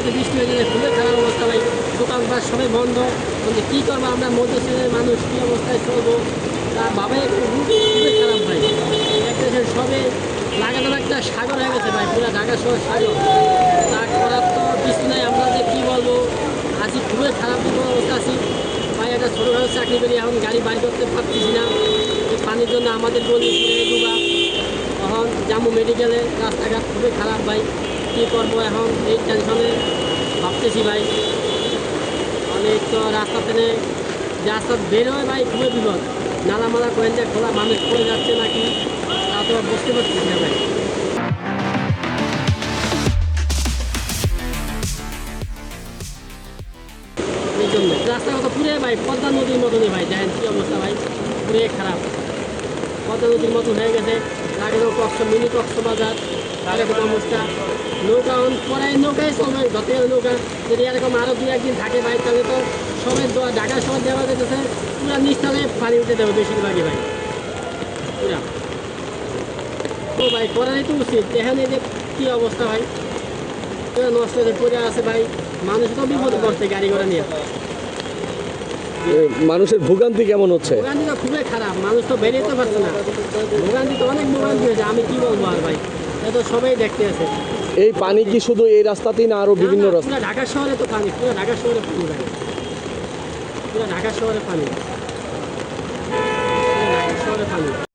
রাতে বৃষ্টি হয়ে গেলে খুবই খারাপ অবস্থা ভাই। দোকানপাট সবাই বন্ধ। কিন্তু কী করবো আমরা মধ্যশ্রেণীর মানুষ, কী অবস্থায় চলবো তা ভাবাই একটু খুবই খারাপ ভাই। একটা দেশের সবে লাগাতার একটা সাগর হয়ে গেছে ভাই, পুরো ঢাকা শহর সাগর। তা করার তো কিছু নাই, আমরা যে কী বলবো, আছি খুবই খারাপ অবস্থা আছি ভাই। একটা ছোটোখাটো চাকরি করি, এখন গাড়ি বাড়ি করতে পারতেছি না এই পানির জন্য। আমাদের গলি পুরে ডুবা, এখন জাম্মু মেডিকেলে রাস্তাঘাট খুবই খারাপ ভাই। কী করবো এখন এই টেনশনে ভাবতেছি ভাই। অনেক তো রাস্তা থেকে যে রাস্তা বের হয় ভাই খুবই বিপদ। নালামালা করেন যে খোলা, মানুষ পড়ে যাচ্ছে নাকি তা তো বুঝতে পারতেছি না ভাই। এই জন্য রাস্তাঘাট পুরে ভাই পদ্মা নদীর মতনই ভাই, দেখেন কী অবস্থা ভাই, পুরে খারাপ। পদ্মা নদীর মতন হয়ে গেছে। লাগে মিনি কক্সবাজার এরকম অবস্থা। নৌকা পরে নৌকায় চলবে, ধরতে গেলে নৌকা যদি এরকম আরও দু একদিন থাকে ভাই, তাহলে তো সবাই ঢাকার সবাই দেওয়া যেতেছে পুরা নিচতলে পানি উঠে দেবে বেশিরভাগই ভাই পুরা। তো ভাই করারই তো উচিত। দেখেন এই যে কী অবস্থা ভাই, পুরা নষ্ট হয়ে পড়ে আছে ভাই। মানুষ তো বিপদে পড়ছে গাড়ি ঘোড়া নিয়ে। মানুষের ভোগান্তি কেমন হচ্ছে? ভোগান্তি তো খুবই খারাপ, মানুষ তো বেরিয়ে পারছে না। ভোগান্তি তো অনেক ভোগান্তি হয়েছে, আমি কি বলবো আর ভাই, এটা তো সবাই দেখতে আছে। এই পানি কি শুধু এই রাস্তাতেই না আরো বিভিন্ন না, না, রাস্তা? পুরো ঢাকা শহরে তো পানি, পুরো ঢাকা শহরে পানি ভাই, পুরো ঢাকা শহরে পানি, পুরো ঢাকা শহরে পানি।